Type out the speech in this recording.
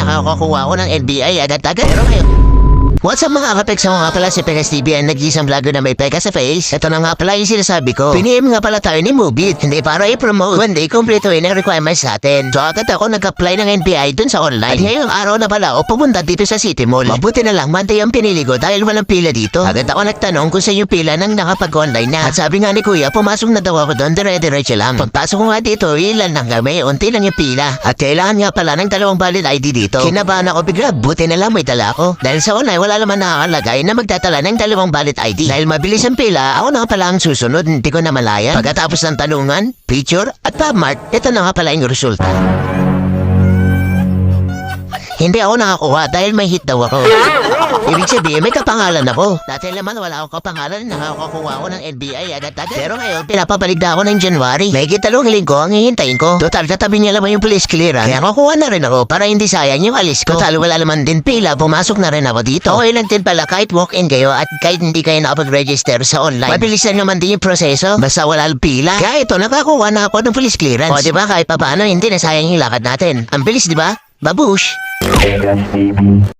nakakakuha ko ng NBI agad-agad. Pero ngayon, what's up mga kapeks, ako nga pala si Pekas TV, ang nag-iisang vlogger na may peka sa face. Ito na nga pala yung sinasabi ko. Pinihim nga pala tayo ni Mubit, hindi para i-promote, kundi kumpletuhin ang requirements natin. So agad ako nag-apply ng NBI dun sa online. At ngayong araw na pala ako pumunta dito sa City Mall. Mabuti na lang Monday ang pinili ko dahil walang pila dito. Agad ako nagtanong kung sa yung pila nang nakapag-online na. At sabi nga ni Kuya, pumasok na daw ako doon, dire-diretso lang. Pagpasok ko nga dito, ilan lang kami, unti lang yung pila. At kailangan nga pala ng 2 valid ID dito. Kinabahan ako bigla, buti na lang may dala ako. Dahil sa online, wala naman nakakalagay na magtatala ng 2 valid ID. Dahil mabilis ang pila, ako na pala ang susunod, hindi ko na malaya. Pagkatapos ng tanungan, picture at PubMart, ito na nga pala yung resulta. Hindi ako nakakuha dahil may hit daw ako. Ibig sabihin, may kapangalan ako. Dati naman wala akong kapangalan, nakakakuha ako ng NBI agad-agad. Pero ngayon, pinapabalik na ako ng January. May kitalong linggo ang hihintayin ko. Total, tatabi niya naman yung police clearance. Kaya kukuha na rin ako para hindi sayang yung alis ko. Total, wala naman din pila, pumasok na rin ako dito. Okay lang din pala kahit walk-in kayo at kahit hindi kayo nakapag-register sa online. Mabilis lang naman din yung proseso, basta wala pila. Kaya ito, nakakuha na ako ng police clearance. O diba, kahit papaano, hindi na sayang yung lakad natin. Ang bilis, diba? Babush!